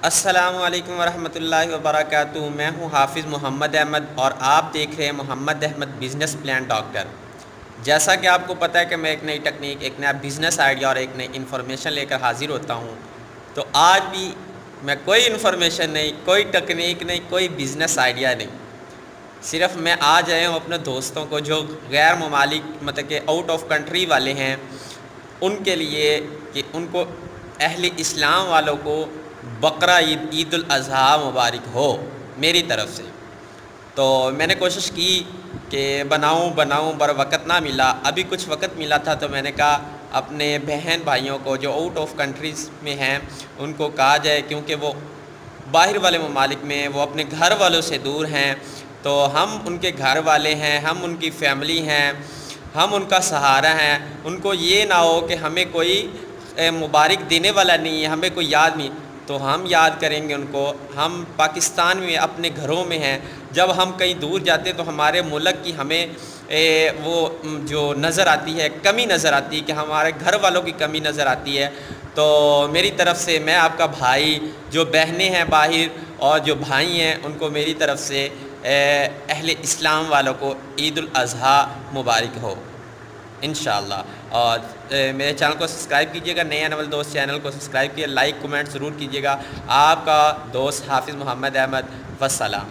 السلام علیکم ورحمۃ اللہ وبرکاتہ۔ میں ہوں حافظ محمد احمد اور آپ دیکھ رہے ہیں محمد احمد بزنس پلان ڈاکٹر۔ جیسا کہ آپ کو پتہ ہے کہ میں ایک نئی ٹیکنیک، ایک نیا بزنس آئیڈیا اور ایک نئی انفارمیشن لے کر حاضر ہوتا ہوں، تو آج بھی میں کوئی انفارمیشن نہیں، کوئی ٹیکنیک نہیں، کوئی بزنس آئیڈیا نہیں، صرف میں آج آیا ہوں اپنے دوستوں کو جو غیر ممالک مطلب کہ آؤٹ آف کنٹری والے ہیں ان کے لیے، کہ ان کو اہل اسلام والوں کو بقرہ عید الاضحیٰ مبارک ہو میری طرف سے۔ تو میں نے کوشش کی کہ بناؤں پر وقت نہ ملا، ابھی کچھ وقت ملا تھا تو میں نے کہا اپنے بہن بھائیوں کو جو آؤٹ آف کنٹریز میں ہیں ان کو کہا جائے، کیونکہ وہ باہر والے ممالک میں وہ اپنے گھر والوں سے دور ہیں، تو ہم ان کے گھر والے ہیں، ہم ان کی فیملی ہیں، ہم ان کا سہارا ہیں، ان کو یہ نہ ہو کہ ہمیں کوئی مبارک دینے والا نہیں ہے، ہمیں کوئی یاد نہیں، تو ہم یاد کریں گے ان کو۔ ہم پاکستان میں اپنے گھروں میں ہیں، جب ہم کہیں دور جاتے ہیں تو ہمارے ملک کی ہمیں وہ جو نظر آتی ہے، کمی نظر آتی ہے، کہ ہمارے گھر والوں کی کمی نظر آتی ہے۔ تو میری طرف سے میں آپ کا بھائی، جو بہنیں ہیں باہر اور جو بھائی ہیں، ان کو میری طرف سے اہل اسلام والوں کو عید الاضحیٰ مبارک ہو انشاءاللہ۔ اور میرے چینل کو سبسکرائب کیجیے گا، نئے نول دوست چینل کو سبسکرائب کیجیے، لائک کمنٹ ضرور کیجیے گا۔ آپ کا دوست حافظ محمد احمد، والسلام۔